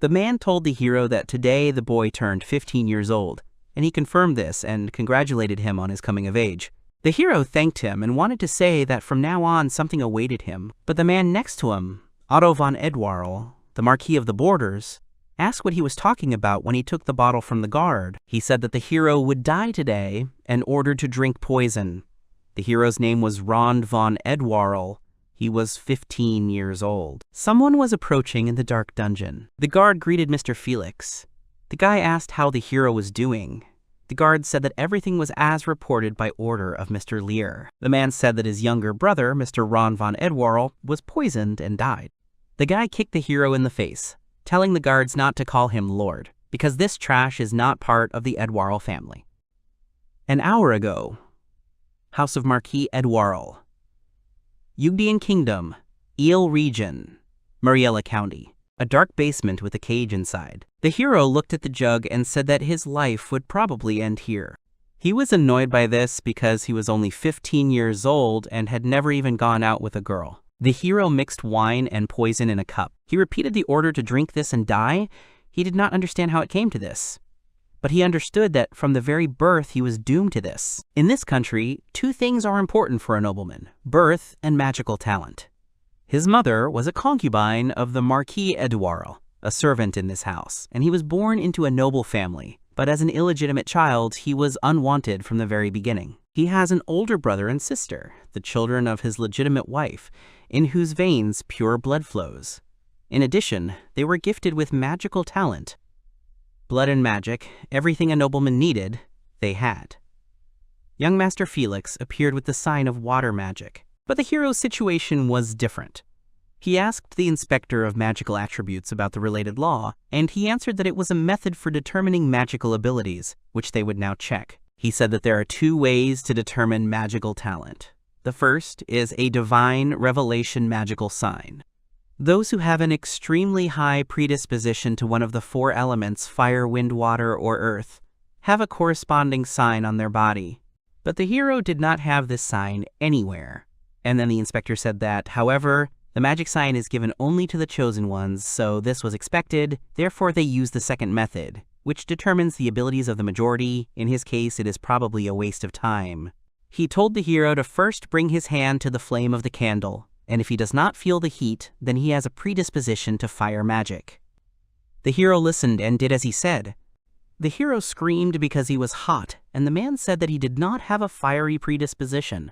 The man told the hero that today the boy turned 15 years old, and he confirmed this and congratulated him on his coming of age. The hero thanked him and wanted to say that from now on something awaited him, but the man next to him, Otto von Edwarl, the Marquis of the Borders, asked what he was talking about when he took the bottle from the guard. He said that the hero would die today and ordered to drink poison. The hero's name was Rond von Edwarl. He was 15 years old. Someone was approaching in the dark dungeon. The guard greeted Mr. Felix. The guy asked how the hero was doing. The guard said that everything was as reported by order of Mr. Lear. The man said that his younger brother, Mr. Ron von Edwarl, was poisoned and died. The guy kicked the hero in the face, telling the guards not to call him Lord, because this trash is not part of the Edwarl family. An hour ago, House of Marquis Edwarl, Yugdian Kingdom, Eel Region, Mariella County. A dark basement with a cage inside. The hero looked at the jug and said that his life would probably end here. He was annoyed by this because he was only 15 years old and had never even gone out with a girl. The hero mixed wine and poison in a cup. He repeated the order to drink this and die. He did not understand how it came to this. But he understood that from the very birth he was doomed to this. In this country, two things are important for a nobleman: birth and magical talent. His mother was a concubine of the Marquis Edwarl, a servant in this house, and he was born into a noble family. But as an illegitimate child, he was unwanted from the very beginning. He has an older brother and sister, the children of his legitimate wife, in whose veins pure blood flows. In addition, they were gifted with magical talent. Blood and magic, everything a nobleman needed, they had. Young Master Felix appeared with the sign of water magic. But the hero's situation was different. He asked the inspector of magical attributes about the related law, and he answered that it was a method for determining magical abilities, which they would now check. He said that there are two ways to determine magical talent. The first is a divine revelation magical sign. Those who have an extremely high predisposition to one of the four elements, fire, wind, water, or earth, have a corresponding sign on their body. But the hero did not have this sign anywhere. And then the inspector said that, however, the magic sign is given only to the chosen ones, so this was expected, therefore they used the second method, which determines the abilities of the majority. In his case, it is probably a waste of time. He told the hero to first bring his hand to the flame of the candle, and if he does not feel the heat, then he has a predisposition to fire magic. The hero listened and did as he said. The hero screamed because he was hot, and the man said that he did not have a fiery predisposition.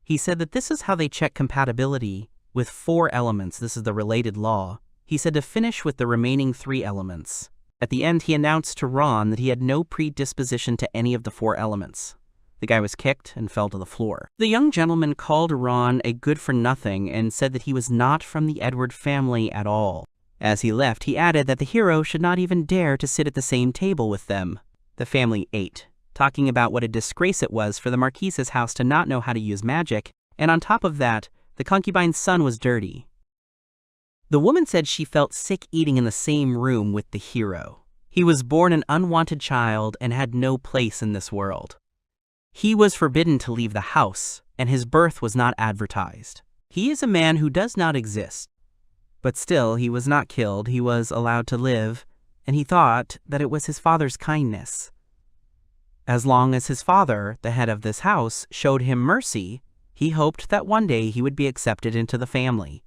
He said that this is how they check compatibility with four elements. This is the related law. He said to finish with the remaining three elements. At the end, he announced to Ron that he had no predisposition to any of the four elements. The guy was kicked and fell to the floor. The young gentleman called Ron a good-for-nothing and said that he was not from the Edward family at all. As he left, he added that the hero should not even dare to sit at the same table with them. The family ate, talking about what a disgrace it was for the Marquise's house to not know how to use magic, and on top of that, the concubine's son was dirty. The woman said she felt sick eating in the same room with the hero. He was born an unwanted child and had no place in this world. He was forbidden to leave the house, and his birth was not advertised. He is a man who does not exist. But still, he was not killed, he was allowed to live, and he thought that it was his father's kindness. As long as his father, the head of this house, showed him mercy, he hoped that one day he would be accepted into the family.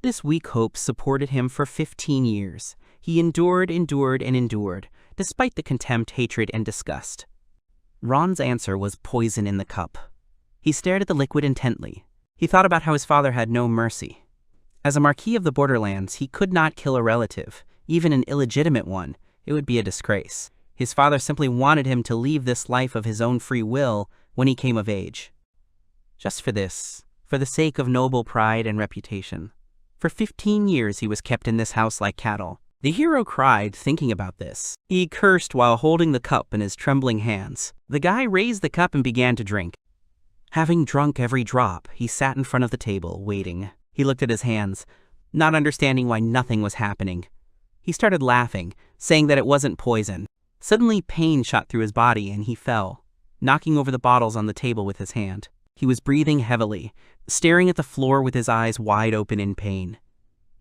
This weak hope supported him for 15 years. He endured, despite the contempt, hatred, and disgust. Ron's answer was poison in the cup. He stared at the liquid intently. He thought about how his father had no mercy. As a Marquis of the Borderlands, he could not kill a relative, even an illegitimate one. It would be a disgrace. His father simply wanted him to leave this life of his own free will when he came of age. Just for this, for the sake of noble pride and reputation. For 15 years he was kept in this house like cattle. The hero cried thinking about this. He cursed while holding the cup in his trembling hands. The guy raised the cup and began to drink. Having drunk every drop, he sat in front of the table, waiting. He looked at his hands, not understanding why nothing was happening. He started laughing, saying that it wasn't poison. Suddenly, pain shot through his body and he fell, knocking over the bottles on the table with his hand. He was breathing heavily, staring at the floor with his eyes wide open in pain.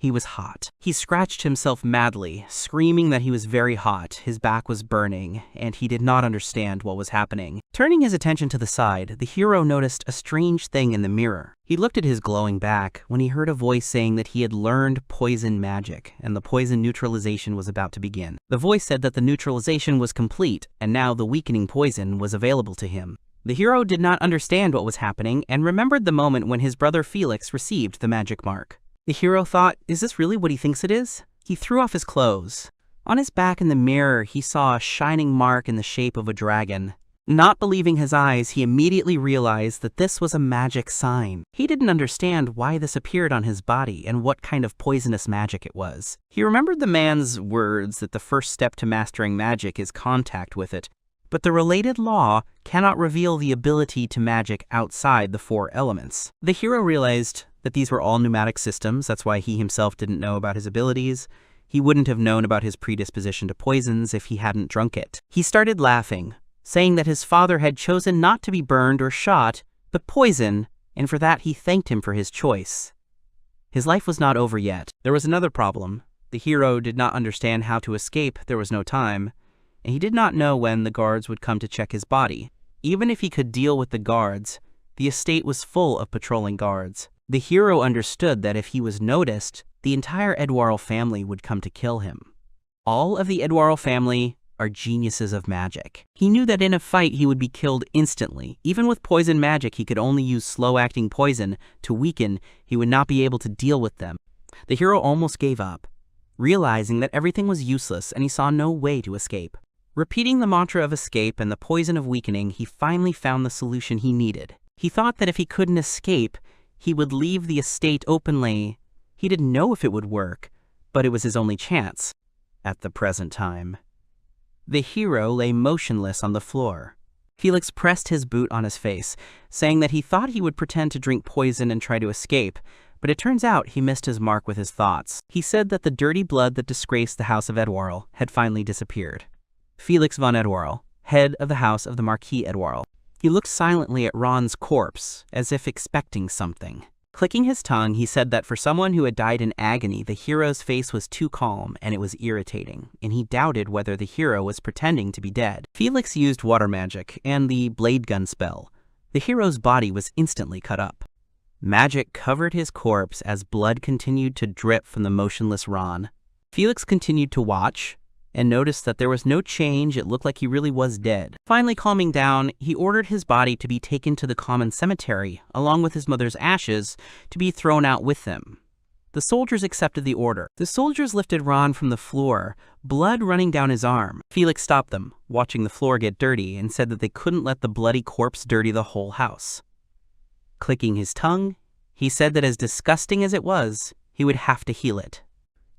He was hot. He scratched himself madly, screaming that he was very hot, his back was burning, and he did not understand what was happening. Turning his attention to the side, the hero noticed a strange thing in the mirror. He looked at his glowing back when he heard a voice saying that he had learned poison magic, and the poison neutralization was about to begin. The voice said that the neutralization was complete, and now the weakening poison was available to him. The hero did not understand what was happening and remembered the moment when his brother Felix received the magic mark. The hero thought, is this really what he thinks it is? He threw off his clothes. On his back in the mirror, he saw a shining mark in the shape of a dragon. Not believing his eyes, he immediately realized that this was a magic sign. He didn't understand why this appeared on his body and what kind of poisonous magic it was. He remembered the man's words that the first step to mastering magic is contact with it, but the related law cannot reveal the ability to magic outside the 4 elements. The hero realized that these were all pneumatic systems, that's why he himself didn't know about his abilities. He wouldn't have known about his predisposition to poisons if he hadn't drunk it. He started laughing, saying that his father had chosen not to be burned or shot, but poison, and for that he thanked him for his choice. His life was not over yet. There was another problem. The hero did not understand how to escape, there was no time, and he did not know when the guards would come to check his body. Even if he could deal with the guards, the estate was full of patrolling guards. The hero understood that if he was noticed, the entire Edwarl family would come to kill him. All of the Edwarl family are geniuses of magic. He knew that in a fight he would be killed instantly. Even with poison magic, he could only use slow-acting poison to weaken. He would not be able to deal with them. The hero almost gave up, realizing that everything was useless and he saw no way to escape. Repeating the mantra of escape and the poison of weakening, he finally found the solution he needed. He thought that if he couldn't escape, he would leave the estate openly. He didn't know if it would work, but it was his only chance at the present time. The hero lay motionless on the floor. Felix pressed his boot on his face, saying that he thought he would pretend to drink poison and try to escape, but it turns out he missed his mark with his thoughts. He said that the dirty blood that disgraced the House of Edwarl had finally disappeared. Felix von Edwarl, head of the House of the Marquis Edwarl. He looked silently at Ron's corpse, as if expecting something. Clicking his tongue, he said that for someone who had died in agony, the hero's face was too calm and it was irritating, and he doubted whether the hero was pretending to be dead. Felix used water magic and the blade gun spell. The hero's body was instantly cut up. Magic covered his corpse as blood continued to drip from the motionless Ron. Felix continued to watch, and noticed that there was no change. It looked like he really was dead. Finally calming down, he ordered his body to be taken to the common cemetery, along with his mother's ashes, to be thrown out with them. The soldiers accepted the order. The soldiers lifted Ron from the floor, blood running down his arm. Felix stopped them, watching the floor get dirty, and said that they couldn't let the bloody corpse dirty the whole house. Clicking his tongue, he said that as disgusting as it was, he would have to heal it.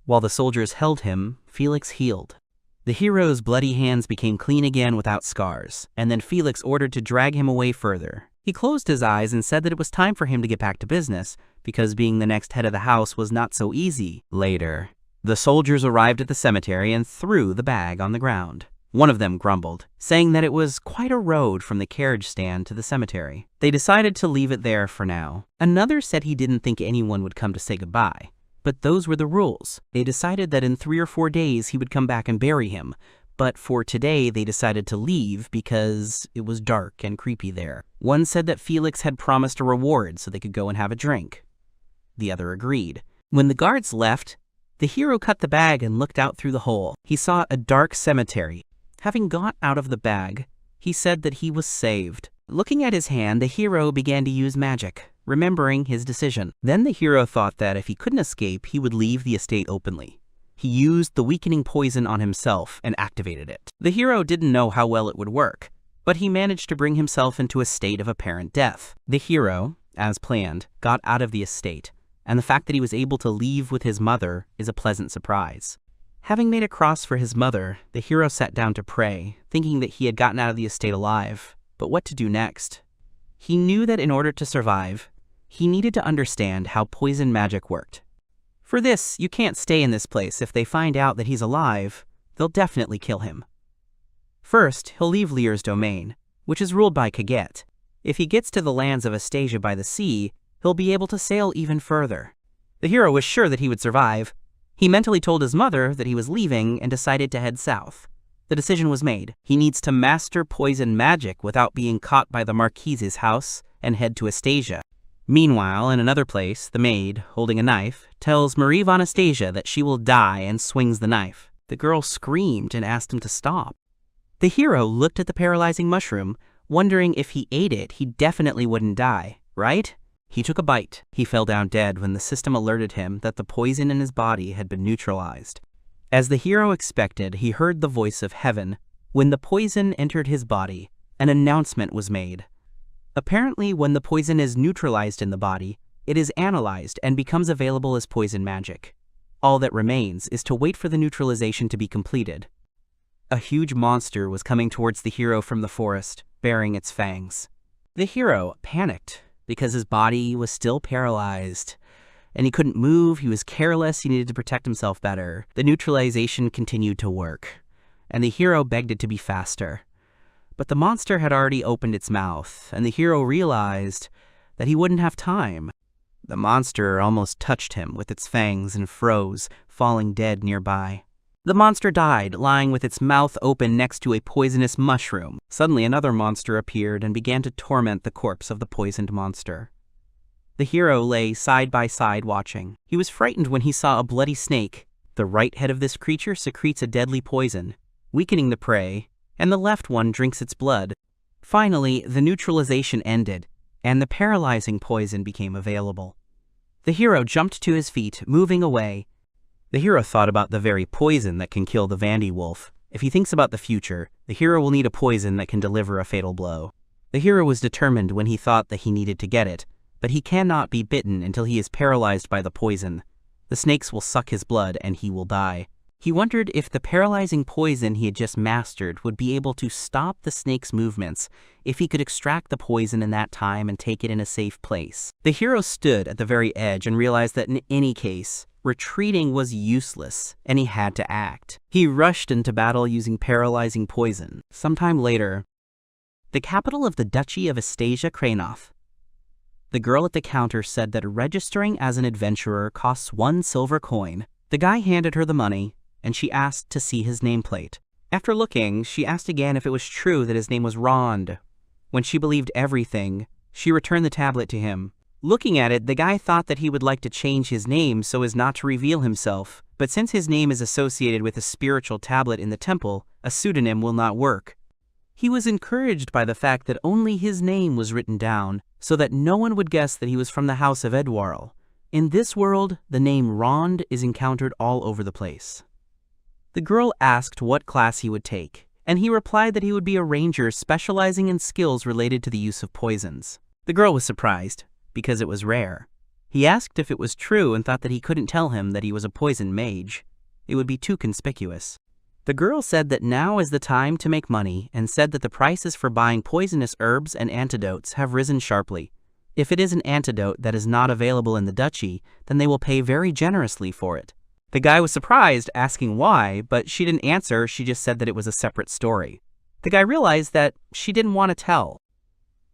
While the soldiers held him, Felix healed. The hero's bloody hands became clean again without scars, and then Felix ordered to drag him away further. He closed his eyes and said that it was time for him to get back to business, because being the next head of the house was not so easy. Later, the soldiers arrived at the cemetery and threw the bag on the ground. One of them grumbled, saying that it was quite a road from the carriage stand to the cemetery. They decided to leave it there for now. Another said he didn't think anyone would come to say goodbye. But those were the rules. They decided that in 3 or 4 days he would come back and bury him. But for today they decided to leave because it was dark and creepy there. One said that Felix had promised a reward so they could go and have a drink. The other agreed. When the guards left, the hero cut the bag and looked out through the hole. He saw a dark cemetery. Having got out of the bag, he said that he was saved. Looking at his hand, the hero began to use magic, remembering his decision. Then the hero thought that if he couldn't escape, he would leave the estate openly. He used the weakening poison on himself and activated it. The hero didn't know how well it would work, but he managed to bring himself into a state of apparent death. The hero, as planned, got out of the estate, and the fact that he was able to leave with his mother is a pleasant surprise. Having made a cross for his mother, the hero sat down to pray, thinking that he had gotten out of the estate alive. But what to do next? He knew that in order to survive, he needed to understand how poison magic worked. For this, you can't stay in this place. If they find out that he's alive, they'll definitely kill him. First, he'll leave Lear's domain, which is ruled by Kaget. If he gets to the lands of Astasia by the sea, he'll be able to sail even further. The hero was sure that he would survive. He mentally told his mother that he was leaving and decided to head south. The decision was made. He needs to master poison magic without being caught by the Marquise's house and head to Astasia. Meanwhile, in another place, the maid, holding a knife, tells Marie von Astasia that she will die and swings the knife. The girl screamed and asked him to stop. The hero looked at the paralyzing mushroom, wondering if he ate it, he definitely wouldn't die, right? He took a bite. He fell down dead when the system alerted him that the poison in his body had been neutralized. As the hero expected, he heard the voice of heaven. When the poison entered his body, an announcement was made. Apparently, when the poison is neutralized in the body, it is analyzed and becomes available as poison magic. All that remains is to wait for the neutralization to be completed. A huge monster was coming towards the hero from the forest, bearing its fangs. The hero panicked because his body was still paralyzed, and he couldn't move, he was careless, he needed to protect himself better. The neutralization continued to work, and the hero begged it to be faster. But the monster had already opened its mouth, and the hero realized that he wouldn't have time. The monster almost touched him with its fangs and froze, falling dead nearby. The monster died, lying with its mouth open next to a poisonous mushroom. Suddenly another monster appeared and began to torment the corpse of the poisoned monster. The hero lay side by side watching. He was frightened when he saw a bloody snake. The right head of this creature secretes a deadly poison, weakening the prey, and the left one drinks its blood. Finally, the neutralization ended, and the paralyzing poison became available. The hero jumped to his feet, moving away. The hero thought about the very poison that can kill the Vandy wolf. If he thinks about the future, the hero will need a poison that can deliver a fatal blow. The hero was determined when he thought that he needed to get it, but he cannot be bitten until he is paralyzed by the poison. The snakes will suck his blood and he will die. He wondered if the paralyzing poison he had just mastered would be able to stop the snake's movements, if he could extract the poison in that time and take it in a safe place. The hero stood at the very edge and realized that in any case, retreating was useless, and he had to act. He rushed into battle using paralyzing poison. Sometime later, the capital of the Duchy of Astasia Kranoth. The girl at the counter said that registering as an adventurer costs 1 silver coin. The guy handed her the money, and she asked to see his nameplate. After looking, she asked again if it was true that his name was Rond. When she believed everything, she returned the tablet to him. Looking at it, the guy thought that he would like to change his name so as not to reveal himself, but since his name is associated with a spiritual tablet in the temple, a pseudonym will not work. He was encouraged by the fact that only his name was written down, so that no one would guess that he was from the house of Edwarl. In this world, the name Rond is encountered all over the place. The girl asked what class he would take, and he replied that he would be a ranger specializing in skills related to the use of poisons. The girl was surprised, because it was rare. He asked if it was true and thought that he couldn't tell him that he was a poison mage. It would be too conspicuous. The girl said that now is the time to make money and said that the prices for buying poisonous herbs and antidotes have risen sharply. If it is an antidote that is not available in the duchy, then they will pay very generously for it. The guy was surprised, asking why, but she didn't answer, she just said that it was a separate story. The guy realized that she didn't want to tell.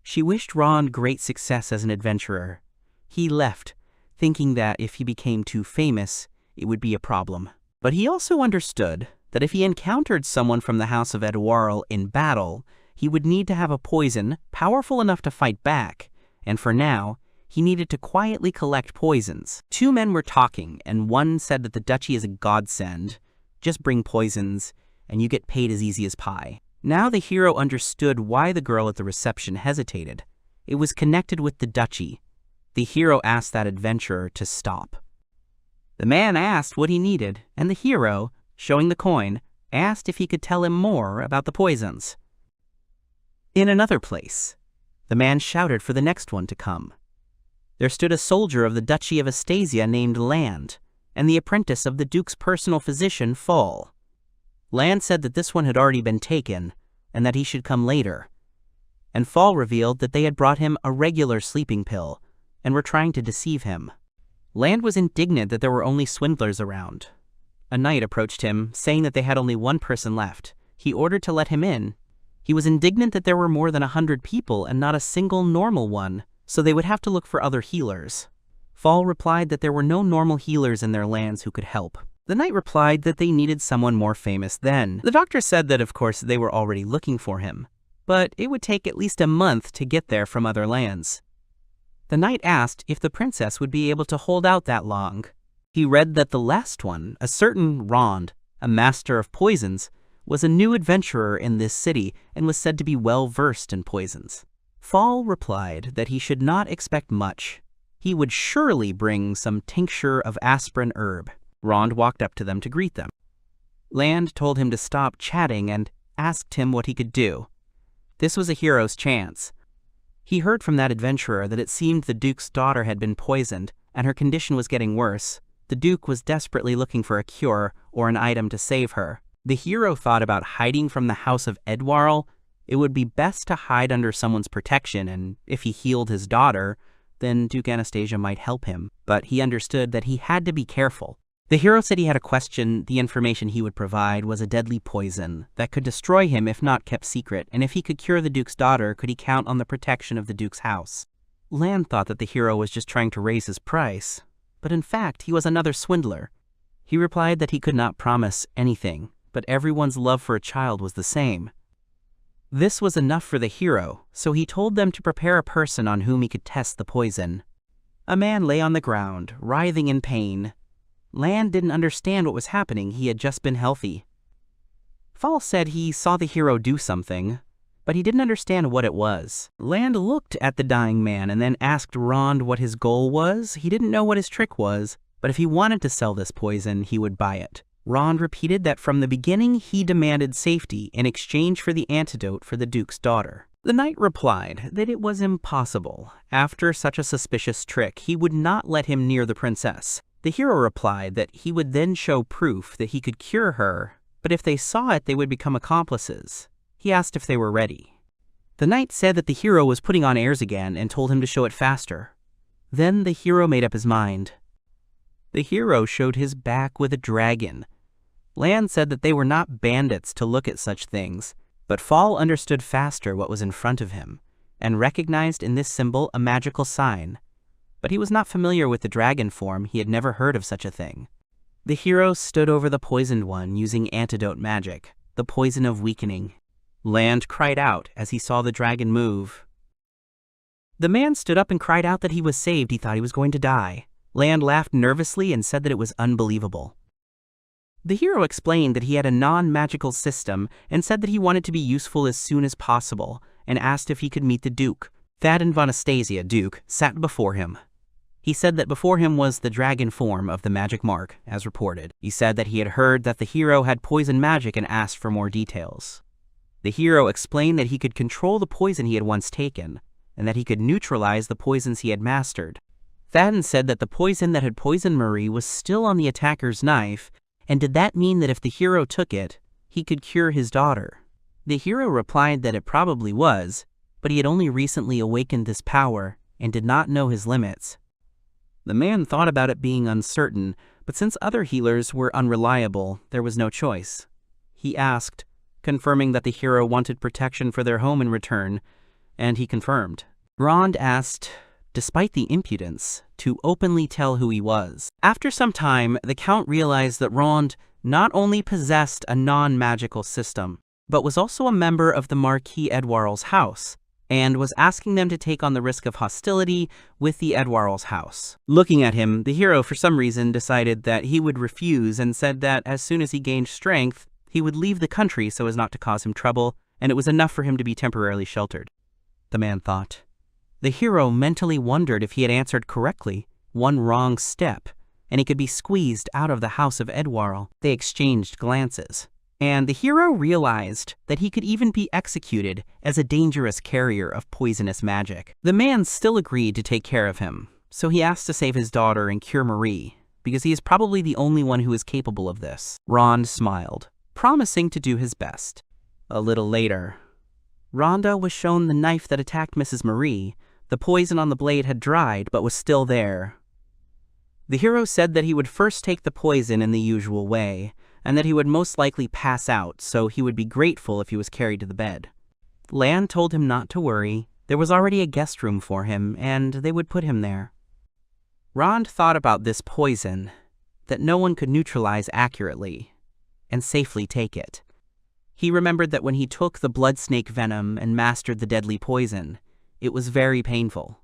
She wished Ron great success as an adventurer. He left, thinking that if he became too famous, it would be a problem. But he also understood that if he encountered someone from the House of Edwarl in battle, he would need to have a poison powerful enough to fight back, and for now, he needed to quietly collect poisons. 2 men were talking, and one said that the duchy is a godsend. Just bring poisons, and you get paid as easy as pie. Now the hero understood why the girl at the reception hesitated. It was connected with the duchy. The hero asked that adventurer to stop. The man asked what he needed, and the hero, showing the coin, asked if he could tell him more about the poisons. In another place, the man shouted for the next one to come. There stood a soldier of the Duchy of Astasia named Land, and the apprentice of the Duke's personal physician, Fall. Land said that this one had already been taken, and that he should come later. And Fall revealed that they had brought him a regular sleeping pill, and were trying to deceive him. Land was indignant that there were only swindlers around. A knight approached him, saying that they had only 1 person left. He ordered to let him in. He was indignant that there were more than 100 people and not a single normal one, so they would have to look for other healers. Fall replied that there were no normal healers in their lands who could help. The knight replied that they needed someone more famous then. The doctor said that of course they were already looking for him, but it would take at least a month to get there from other lands. The knight asked if the princess would be able to hold out that long. He read that the last one, a certain Rond, a master of poisons, was a new adventurer in this city and was said to be well versed in poisons. Fall replied that he should not expect much. He would surely bring some tincture of aspirin herb. Rond walked up to them to greet them. Land told him to stop chatting and asked him what he could do. This was a hero's chance. He heard from that adventurer that it seemed the Duke's daughter had been poisoned and her condition was getting worse. The Duke was desperately looking for a cure or an item to save her. The hero thought about hiding from the house of Edwarl. It would be best to hide under someone's protection, and if he healed his daughter, then Duke Anastasia might help him. But he understood that he had to be careful. The hero said he had a question. The information he would provide was a deadly poison that could destroy him if not kept secret, and if he could cure the Duke's daughter, could he count on the protection of the Duke's house? Land thought that the hero was just trying to raise his price, but in fact he was another swindler. He replied that he could not promise anything, but everyone's love for a child was the same. This was enough for the hero, so he told them to prepare a person on whom he could test the poison. A man lay on the ground, writhing in pain. Land didn't understand what was happening. He had just been healthy. Fall said he saw the hero do something, but he didn't understand what it was. Land looked at the dying man and then asked Rond what his goal was. He didn't know what his trick was, but if he wanted to sell this poison, he would buy it. Rond repeated that from the beginning he demanded safety in exchange for the antidote for the Duke's daughter. The knight replied that it was impossible. After such a suspicious trick, he would not let him near the princess. The hero replied that he would then show proof that he could cure her, but if they saw it, they would become accomplices. He asked if they were ready. The knight said that the hero was putting on airs again and told him to show it faster. Then the hero made up his mind. The hero showed his back with a dragon. Land said that they were not bandits to look at such things, but Fall understood faster what was in front of him, and recognized in this symbol a magical sign. But he was not familiar with the dragon form. He had never heard of such a thing. The hero stood over the poisoned one using antidote magic, the poison of weakening. Land cried out as he saw the dragon move. The man stood up and cried out that he was saved. He thought he was going to die. Land laughed nervously and said that it was unbelievable. The hero explained that he had a non-magical system and said that he wanted to be useful as soon as possible, and asked if he could meet the Duke. Thad and Vanastasia, Duke, sat before him. He said that before him was the dragon form of the magic mark, as reported. He said that he had heard that the hero had poison magic and asked for more details. The hero explained that he could control the poison he had once taken, and that he could neutralize the poisons he had mastered. Thadden said that the poison that had poisoned Marie was still on the attacker's knife, and did that mean that if the hero took it, he could cure his daughter? The hero replied that it probably was, but he had only recently awakened this power and did not know his limits. The man thought about it being uncertain, but since other healers were unreliable, there was no choice. He asked, confirming that the hero wanted protection for their home in return, and he confirmed. Rond asked, despite the impudence, to openly tell who he was. After some time, the Count realized that Rond not only possessed a non-magical system, but was also a member of the Marquis Edwarl's house, and was asking them to take on the risk of hostility with the Edwarl's house. Looking at him, the hero for some reason decided that he would refuse and said that as soon as he gained strength, he would leave the country so as not to cause him trouble, and it was enough for him to be temporarily sheltered. The man thought. The hero mentally wondered if he had answered correctly. One wrong step, and he could be squeezed out of the house of Edwarl. They exchanged glances, and the hero realized that he could even be executed as a dangerous carrier of poisonous magic. The man still agreed to take care of him, so he asked to save his daughter and cure Marie, because he is probably the only one who is capable of this. Rond smiled, promising to do his best. A little later, Rhonda was shown the knife that attacked Mrs. Marie. The poison on the blade had dried, but was still there. The hero said that he would first take the poison in the usual way, and that he would most likely pass out, so he would be grateful if he was carried to the bed. Lan told him not to worry. There was already a guest room for him, and they would put him there. Rond thought about this poison, that no one could neutralize accurately and safely take it. He remembered that when he took the blood snake venom and mastered the deadly poison, it was very painful.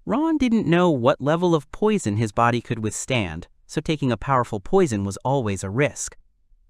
Ron didn't know what level of poison his body could withstand, so taking a powerful poison was always a risk.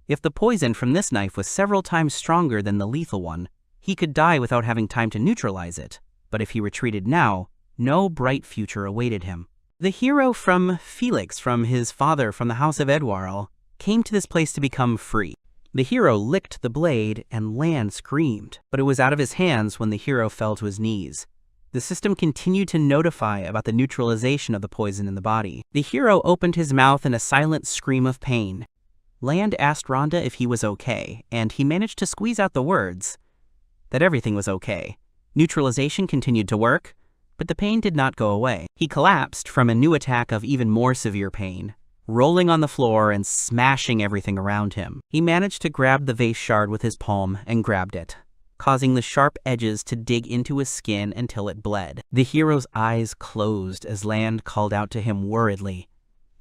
If the poison from this knife was several times stronger than the lethal one, he could die without having time to neutralize it, but if he retreated now, no bright future awaited him. The hero from Felix, from his father from the House of Edwarl, came to this place to become free. The hero licked the blade, and Land screamed, but it was out of his hands when the hero fell to his knees. The system continued to notify about the neutralization of the poison in the body. The hero opened his mouth in a silent scream of pain. Land asked Rhonda if he was okay, and he managed to squeeze out the words that everything was okay. Neutralization continued to work, but the pain did not go away. He collapsed from a new attack of even more severe pain, rolling on the floor and smashing everything around him. He managed to grab the vase shard with his palm and grabbed it, causing the sharp edges to dig into his skin until it bled. The hero's eyes closed as Land called out to him worriedly.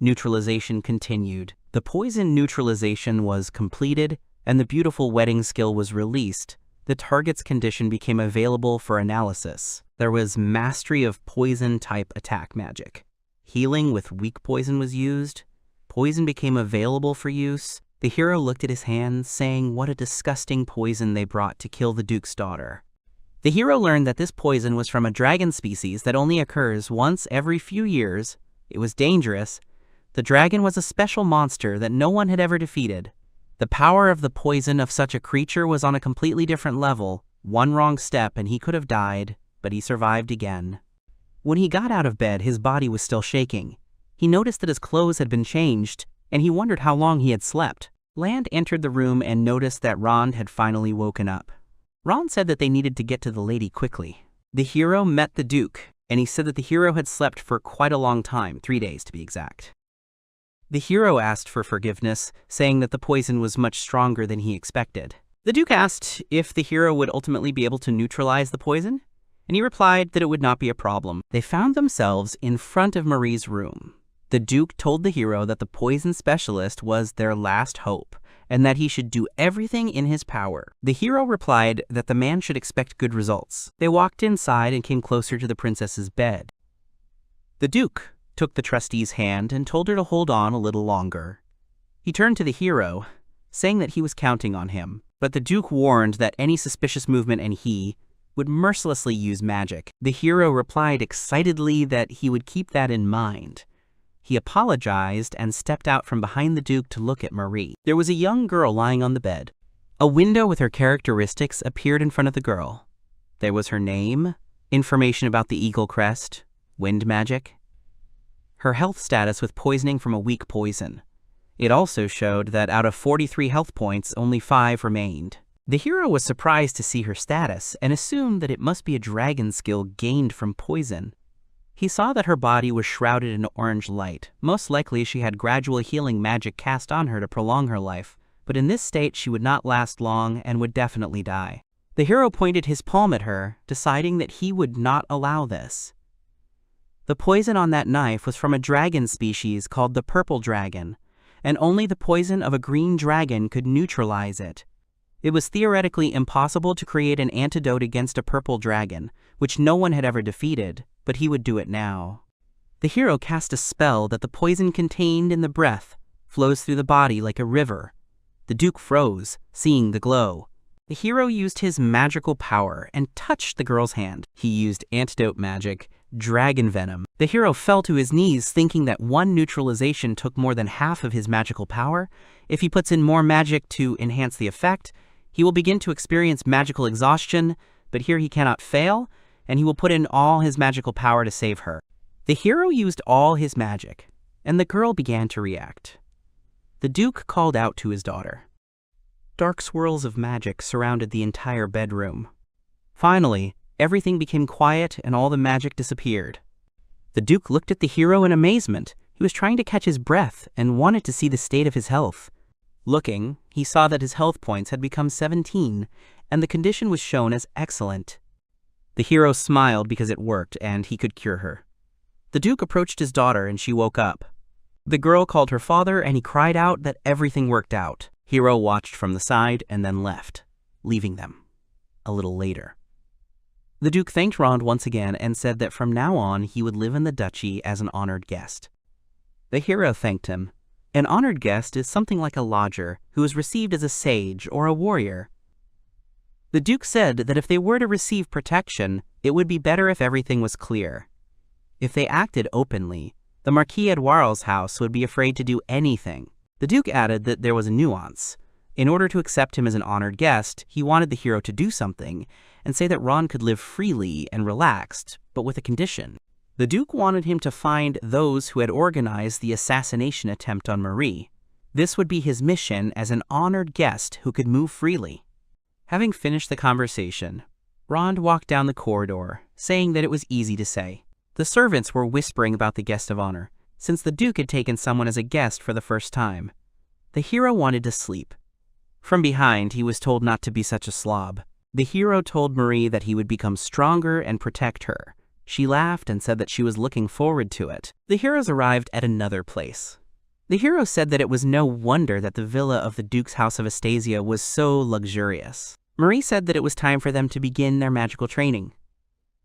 Neutralization continued. The poison neutralization was completed, and the beautiful wedding skill was released. The target's condition became available for analysis. There was mastery of poison-type attack magic. Healing with weak poison was used. Poison became available for use. The hero looked at his hands, saying what a disgusting poison they brought to kill the Duke's daughter. The hero learned that this poison was from a dragon species that only occurs once every few years. It was dangerous. The dragon was a special monster that no one had ever defeated. The power of the poison of such a creature was on a completely different level. One wrong step and he could have died, but he survived again. When he got out of bed, his body was still shaking. He noticed that his clothes had been changed, and he wondered how long he had slept. Land entered the room and noticed that Rond had finally woken up. Rond said that they needed to get to the lady quickly. The hero met the Duke, and he said that the hero had slept for quite a long time, 3 days to be exact. The hero asked for forgiveness, saying that the poison was much stronger than he expected. The Duke asked if the hero would ultimately be able to neutralize the poison, and he replied that it would not be a problem. They found themselves in front of Marie's room. The Duke told the hero that the poison specialist was their last hope, and that he should do everything in his power. The hero replied that the man should expect good results. They walked inside and came closer to the princess's bed. The Duke took the trustee's hand and told her to hold on a little longer. He turned to the hero, saying that he was counting on him, but the Duke warned that any suspicious movement and he would mercilessly use magic. The hero replied excitedly that he would keep that in mind. He apologized and stepped out from behind the Duke to look at Marie. There was a young girl lying on the bed. A window with her characteristics appeared in front of the girl. There was her name, information about the eagle crest, wind magic, her health status with poisoning from a weak poison. It also showed that out of 43 health points, only 5 remained. The hero was surprised to see her status and assumed that it must be a dragon skill gained from poison. He saw that her body was shrouded in orange light. Most likely she had gradual healing magic cast on her to prolong her life, but in this state she would not last long and would definitely die. The hero pointed his palm at her, deciding that he would not allow this. The poison on that knife was from a dragon species called the purple dragon, and only the poison of a green dragon could neutralize it. It was theoretically impossible to create an antidote against a purple dragon, which no one had ever defeated, but he would do it now. The hero cast a spell that the poison contained in the breath flows through the body like a river. The Duke froze, seeing the glow. The hero used his magical power and touched the girl's hand. He used antidote magic, dragon venom. The hero fell to his knees, thinking that one neutralization took more than half of his magical power. If he puts in more magic to enhance the effect, he will begin to experience magical exhaustion, but here he cannot fail, and he will put in all his magical power to save her. The hero used all his magic, and the girl began to react. The Duke called out to his daughter. Dark swirls of magic surrounded the entire bedroom. Finally, everything became quiet and all the magic disappeared. The Duke looked at the hero in amazement. He was trying to catch his breath and wanted to see the state of his health. Looking, he saw that his health points had become 17, and the condition was shown as excellent. The hero smiled because it worked and he could cure her. The Duke approached his daughter and she woke up. The girl called her father and he cried out that everything worked out. Hiro watched from the side and then left, leaving them. A little later, the Duke thanked Rond once again and said that from now on he would live in the duchy as an honored guest. The hero thanked him. An honored guest is something like a lodger who is received as a sage or a warrior. The Duke said that if they were to receive protection, it would be better if everything was clear. If they acted openly, the Marquis Edouard's house would be afraid to do anything. The Duke added that there was a nuance. In order to accept him as an honored guest, he wanted the hero to do something and say that Ron could live freely and relaxed, but with a condition. The Duke wanted him to find those who had organized the assassination attempt on Marie. This would be his mission as an honored guest who could move freely. Having finished the conversation, Rond walked down the corridor, saying that it was easy to say. The servants were whispering about the guest of honor, since the Duke had taken someone as a guest for the first time. The hero wanted to sleep. From behind, he was told not to be such a slob. The hero told Marie that he would become stronger and protect her. She laughed and said that she was looking forward to it. The heroes arrived at another place. The hero said that it was no wonder that the villa of the Duke's House of Astasia was so luxurious. Marie said that it was time for them to begin their magical training.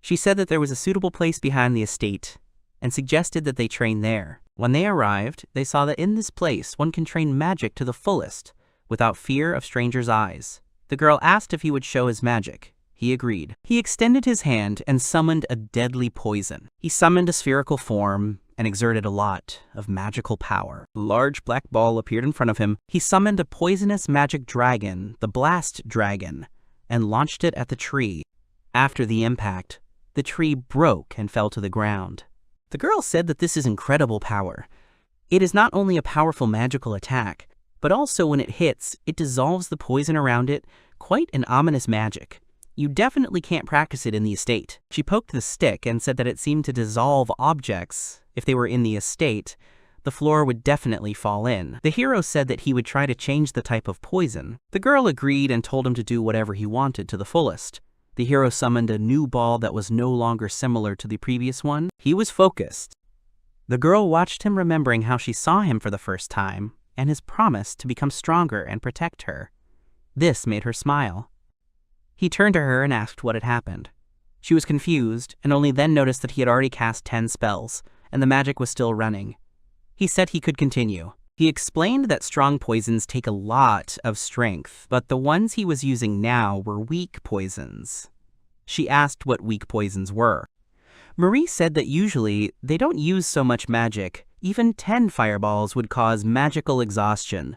She said that there was a suitable place behind the estate and suggested that they train there. When they arrived, they saw that in this place one can train magic to the fullest, without fear of strangers' eyes. The girl asked if he would show his magic. He agreed. He extended his hand and summoned a deadly poison. He summoned a spherical form and exerted a lot of magical power. A large black ball appeared in front of him. He summoned a poisonous magic dragon, the Blast Dragon, and launched it at the tree. After the impact, the tree broke and fell to the ground. The girl said that this is incredible power. It is not only a powerful magical attack, but also when it hits, it dissolves the poison around it, quite an ominous magic. You definitely can't practice it in the estate. She poked the stick and said that it seemed to dissolve objects. If they were in the estate, the floor would definitely fall in. The hero said that he would try to change the type of poison. The girl agreed and told him to do whatever he wanted to the fullest. The hero summoned a new ball that was no longer similar to the previous one. He was focused. The girl watched him, remembering how she saw him for the first time and his promise to become stronger and protect her. This made her smile. He turned to her and asked what had happened. She was confused and only then noticed that he had already cast 10 spells and the magic was still running. He said he could continue. He explained that strong poisons take a lot of strength, but the ones he was using now were weak poisons. She asked what weak poisons were. Marie said that usually they don't use so much magic. Even 10 fireballs would cause magical exhaustion.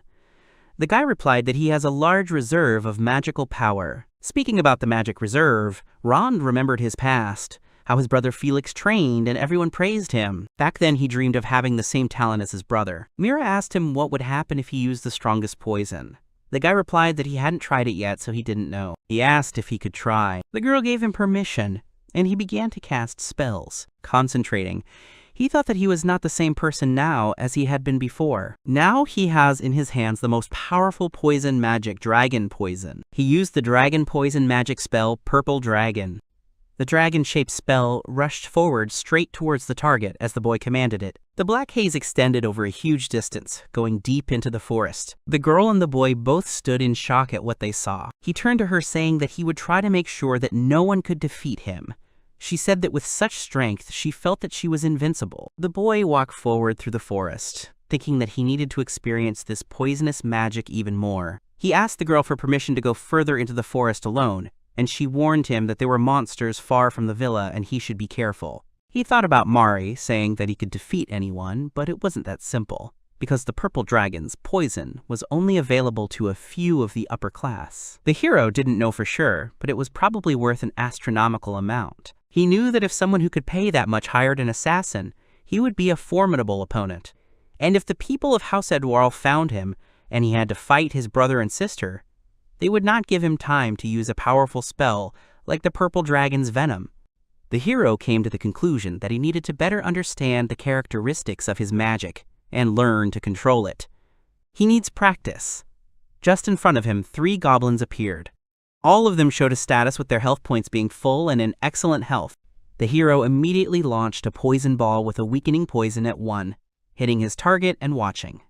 The guy replied that he has a large reserve of magical power. Speaking about the magic reserve, Rond remembered his past, how his brother Felix trained and everyone praised him. Back then he dreamed of having the same talent as his brother. Mira asked him what would happen if he used the strongest poison. The guy replied that he hadn't tried it yet, so he didn't know. He asked if he could try. The girl gave him permission, and he began to cast spells, concentrating. He thought that he was not the same person now as he had been before. Now he has in his hands the most powerful poison magic, Dragon Poison. He used the Dragon Poison magic spell, Purple Dragon. The dragon-shaped spell rushed forward straight towards the target as the boy commanded it. The black haze extended over a huge distance, going deep into the forest. The girl and the boy both stood in shock at what they saw. He turned to her saying that he would try to make sure that no one could defeat him. She said that with such strength, she felt that she was invincible. The boy walked forward through the forest, thinking that he needed to experience this poisonous magic even more. He asked the girl for permission to go further into the forest alone, and she warned him that there were monsters far from the villa and he should be careful. He thought about Mari, saying that he could defeat anyone, but it wasn't that simple, because the purple dragon's poison was only available to a few of the upper class. The hero didn't know for sure, but it was probably worth an astronomical amount. He knew that if someone who could pay that much hired an assassin, he would be a formidable opponent. And if the people of House Edouard found him, and he had to fight his brother and sister, they would not give him time to use a powerful spell like the purple dragon's venom. The hero came to the conclusion that he needed to better understand the characteristics of his magic and learn to control it. He needs practice. Just in front of him, 3 goblins appeared. All of them showed a status with their health points being full and in excellent health. The hero immediately launched a poison ball with a weakening poison at 1, hitting his target and watching.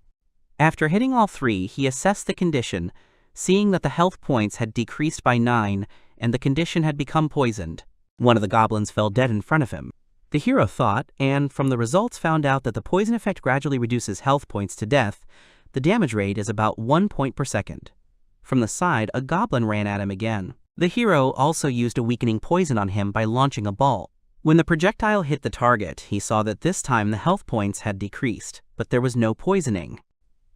After hitting all 3, he assessed the condition, seeing that the health points had decreased by 9 and the condition had become poisoned. One of the goblins fell dead in front of him. The hero thought, and from the results found out that the poison effect gradually reduces health points to death. The damage rate is about 1 point per second. From the side, a goblin ran at him again. The hero also used a weakening poison on him by launching a ball. When the projectile hit the target, he saw that this time the health points had decreased, but there was no poisoning.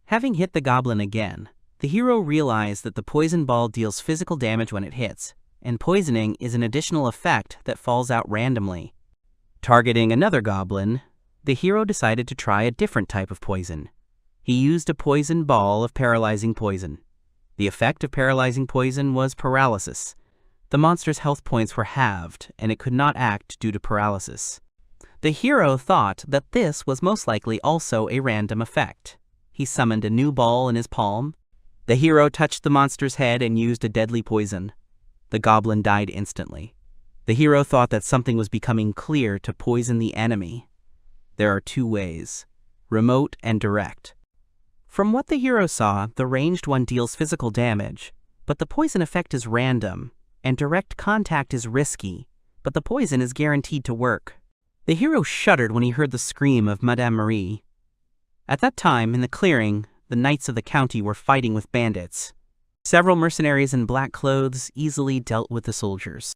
Having hit the goblin again, the hero realized that the poison ball deals physical damage when it hits, and poisoning is an additional effect that falls out randomly. Targeting another goblin, the hero decided to try a different type of poison. He used a poison ball of paralyzing poison. The effect of paralyzing poison was paralysis. The monster's health points were halved, and it could not act due to paralysis. The hero thought that this was most likely also a random effect. He summoned a new ball in his palm. The hero touched the monster's head and used a deadly poison. The goblin died instantly. The hero thought that something was becoming clear to poison the enemy. There are 2 ways, remote and direct. From what the hero saw, the ranged one deals physical damage, but the poison effect is random, and direct contact is risky, but the poison is guaranteed to work. The hero shuddered when he heard the scream of Madame Marie. At that time, in the clearing, the knights of the county were fighting with bandits. Several mercenaries in black clothes easily dealt with the soldiers.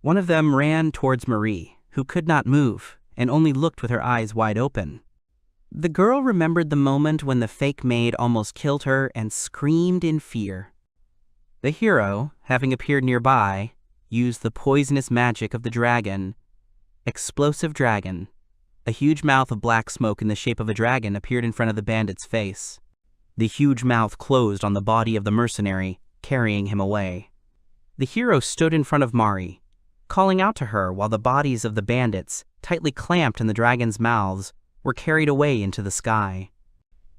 One of them ran towards Marie, who could not move, and only looked with her eyes wide open. The girl remembered the moment when the fake maid almost killed her and screamed in fear. The hero, having appeared nearby, used the poisonous magic of the dragon. Explosive dragon. A huge mouth of black smoke in the shape of a dragon appeared in front of the bandit's face. The huge mouth closed on the body of the mercenary, carrying him away. The hero stood in front of Mari, calling out to her while the bodies of the bandits, tightly clamped in the dragon's mouths, were carried away into the sky.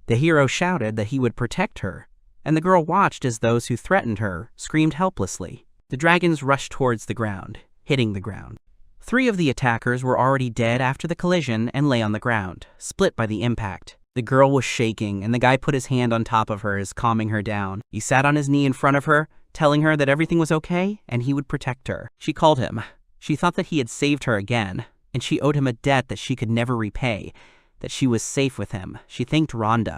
The hero shouted that he would protect her, and the girl watched as those who threatened her screamed helplessly. The dragons rushed towards the ground, hitting the ground. 3 of the attackers were already dead after the collision and lay on the ground, split by the impact. The girl was shaking, and the guy put his hand on top of hers, calming her down. He sat on his knee in front of her, telling her that everything was okay and he would protect her. She called him. She thought that he had saved her again, and she owed him a debt that she could never repay, that she was safe with him. She thanked Rhonda.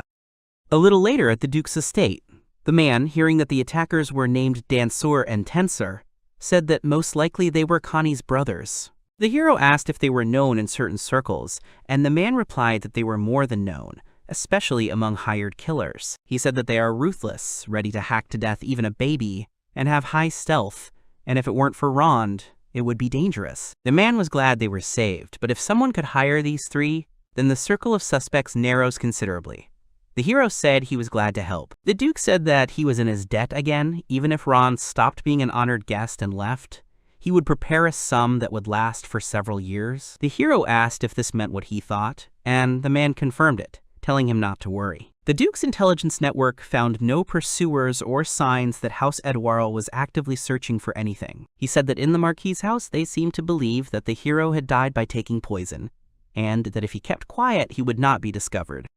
A little later at the Duke's estate, the man, hearing that the attackers were named Danseur and Tensor, said that most likely they were Connie's brothers. The hero asked if they were known in certain circles, and the man replied that they were more than known, especially among hired killers. He said that they are ruthless, ready to hack to death even a baby, and have high stealth, and if it weren't for Rond, it would be dangerous. The man was glad they were saved, but if someone could hire these 3, then the circle of suspects narrows considerably. The hero said he was glad to help. The Duke said that he was in his debt again, even if Ron stopped being an honored guest and left. He would prepare a sum that would last for several years. The hero asked if this meant what he thought, and the man confirmed it, telling him not to worry. The Duke's intelligence network found no pursuers or signs that House Edouard was actively searching for anything. He said that in the Marquis's house, they seemed to believe that the hero had died by taking poison, and that if he kept quiet, he would not be discovered.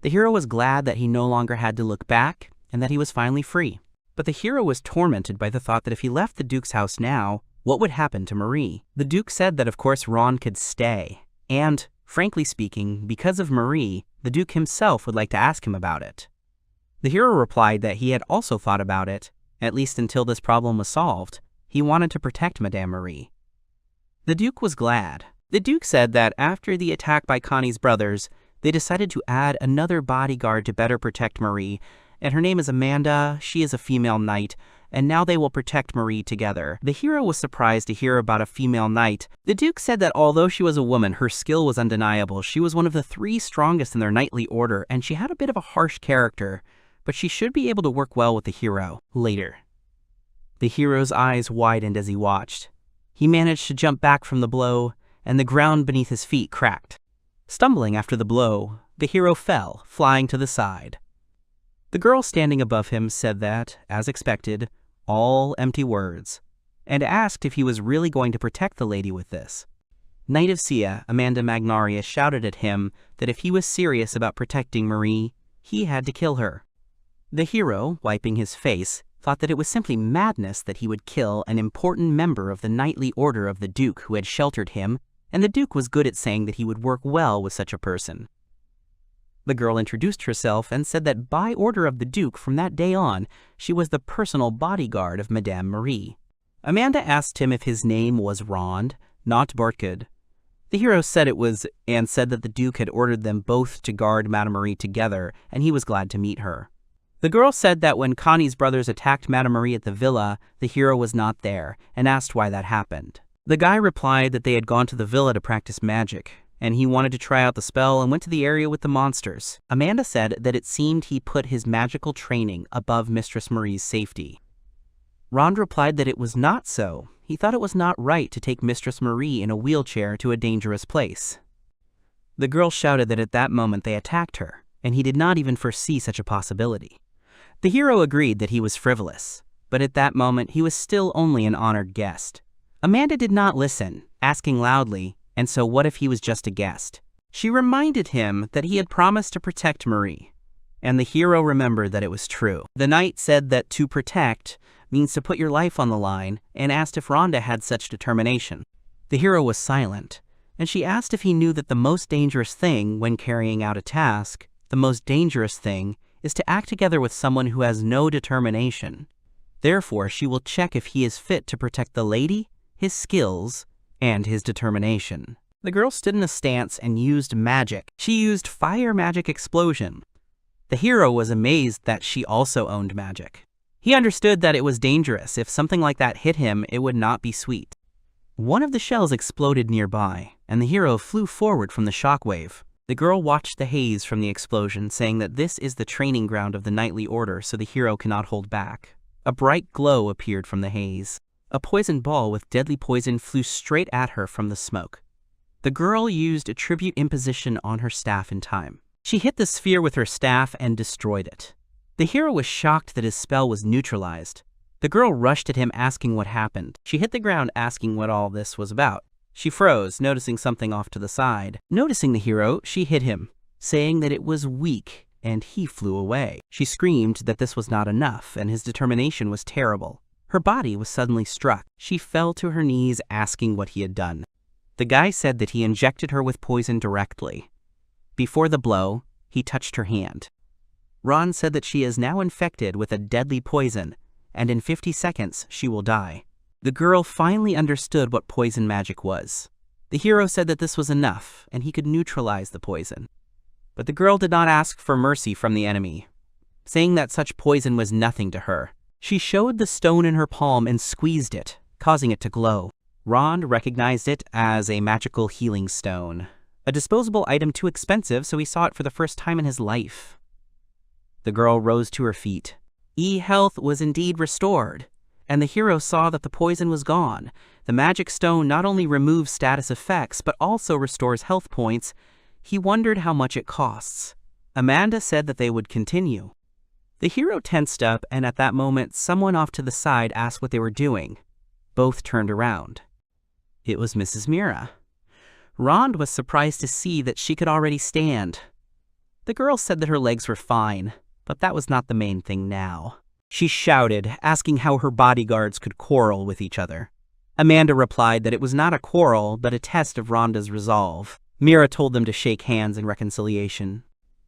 The hero was glad that he no longer had to look back, and that he was finally free. But the hero was tormented by the thought that if he left the Duke's house now, what would happen to Marie? The Duke said that of course Ron could stay, and, frankly speaking, because of Marie, the Duke himself would like to ask him about it. The hero replied that he had also thought about it, at least until this problem was solved. He wanted to protect Madame Marie. The Duke was glad. The Duke said that after the attack by Connie's brothers, they decided to add another bodyguard to better protect Marie, and her name is Amanda. She is a female knight, and now they will protect Marie together. The hero was surprised to hear about a female knight. The Duke said that although she was a woman, her skill was undeniable. She was one of the 3 strongest in their knightly order, and she had a bit of a harsh character, but she should be able to work well with the hero. Later, the hero's eyes widened as he watched. He managed to jump back from the blow, and the ground beneath his feet cracked. Stumbling after the blow, the hero fell, flying to the side. The girl standing above him said that, as expected, all empty words, and asked if he was really going to protect the lady with this. Knight of Sia, Amanda Magnaria, shouted at him that if he was serious about protecting Marie, he had to kill her. The hero, wiping his face, thought that it was simply madness that he would kill an important member of the knightly order of the Duke who had sheltered him, and the Duke was good at saying that he would work well with such a person. The girl introduced herself and said that by order of the Duke from that day on, she was the personal bodyguard of Madame Marie. Amanda asked him if his name was Rond, not Bartgood. The hero said it was, and said that the Duke had ordered them both to guard Madame Marie together, and he was glad to meet her. The girl said that when Connie's brothers attacked Madame Marie at the villa, the hero was not there, and asked why that happened. The guy replied that they had gone to the villa to practice magic, and he wanted to try out the spell and went to the area with the monsters. Amanda said that it seemed he put his magical training above Mistress Marie's safety. Rond replied that it was not so. He thought it was not right to take Mistress Marie in a wheelchair to a dangerous place. The girl shouted that at that moment they attacked her, and he did not even foresee such a possibility. The hero agreed that he was frivolous, but at that moment he was still only an honored guest. Amanda did not listen, asking loudly, and so what if he was just a guest? She reminded him that he had promised to protect Marie, and the hero remembered that it was true. The knight said that to protect means to put your life on the line, and asked if Rhonda had such determination. The hero was silent, and she asked if he knew that the most dangerous thing when carrying out a task, the most dangerous thing, is to act together with someone who has no determination. Therefore, she will check if he is fit to protect the lady, his skills, and his determination. The girl stood in a stance and used magic. She used fire magic explosion. The hero was amazed that she also owned magic. He understood that it was dangerous. If something like that hit him, it would not be sweet. One of the shells exploded nearby, and the hero flew forward from the shockwave. The girl watched the haze from the explosion, saying that this is the training ground of the knightly order, so the hero cannot hold back. A bright glow appeared from the haze. A poison ball with deadly poison flew straight at her from the smoke. The girl used a tribute imposition on her staff in time. She hit the sphere with her staff and destroyed it. The hero was shocked that his spell was neutralized. The girl rushed at him asking what happened. She hit the ground asking what all this was about. She froze, noticing something off to the side. Noticing the hero, she hit him, saying that it was weak, and he flew away. She screamed that this was not enough, and his determination was terrible. Her body was suddenly struck. She fell to her knees asking what he had done. The guy said that he injected her with poison directly. Before the blow, he touched her hand. Ron said that she is now infected with a deadly poison, and in 50 seconds she will die. The girl finally understood what poison magic was. The hero said that this was enough, and he could neutralize the poison. But the girl did not ask for mercy from the enemy, saying that such poison was nothing to her. She showed the stone in her palm and squeezed it, causing it to glow. Ron recognized it as a magical healing stone, a disposable item too expensive, so he saw it for the first time in his life. The girl rose to her feet. Health was indeed restored, and the hero saw that the poison was gone. The magic stone not only removes status effects, but also restores health points. He wondered how much it costs. Amanda said that they would continue. The hero tensed up, and at that moment, someone off to the side asked what they were doing. Both turned around. It was Mrs. Mira. Rond was surprised to see that she could already stand. The girl said that her legs were fine, but that was not the main thing now. She shouted, asking how her bodyguards could quarrel with each other. Amanda replied that it was not a quarrel, but a test of Rhonda's resolve. Mira told them to shake hands in reconciliation.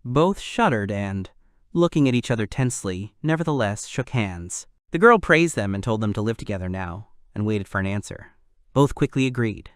Both shuddered and, looking at each other tensely, nevertheless shook hands. The girl praised them and told them to live together now, and waited for an answer. Both quickly agreed.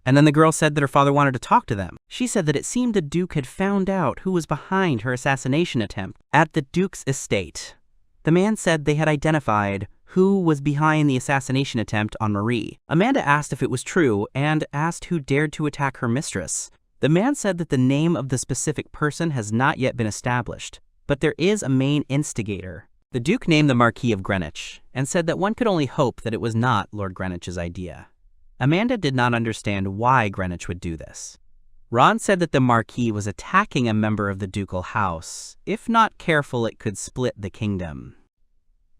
And then the girl said that her father wanted to talk to them. She said that it seemed the Duke had found out who was behind her assassination attempt at the Duke's estate. The man said they had identified who was behind the assassination attempt on Marie. Amanda asked if it was true and asked who dared to attack her mistress. The man said that the name of the specific person has not yet been established, but there is a main instigator. The Duke named the Marquis of Greenwich and said that one could only hope that it was not Lord Greenwich's idea. Amanda did not understand why Greenwich would do this. Ron said that the Marquis was attacking a member of the ducal house. If not careful, it could split the kingdom.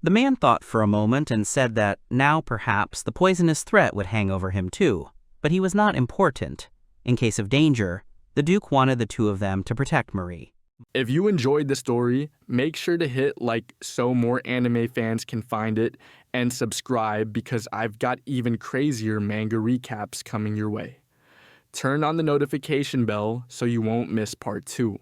The man thought for a moment and said that now perhaps the poisonous threat would hang over him too. but he was not important. In case of danger, the Duke wanted the two of them to protect Marie. If you enjoyed the story, make sure to hit like so more anime fans can find it, and subscribe because I've got even crazier manga recaps coming your way. Turn on the notification bell so you won't miss part 2.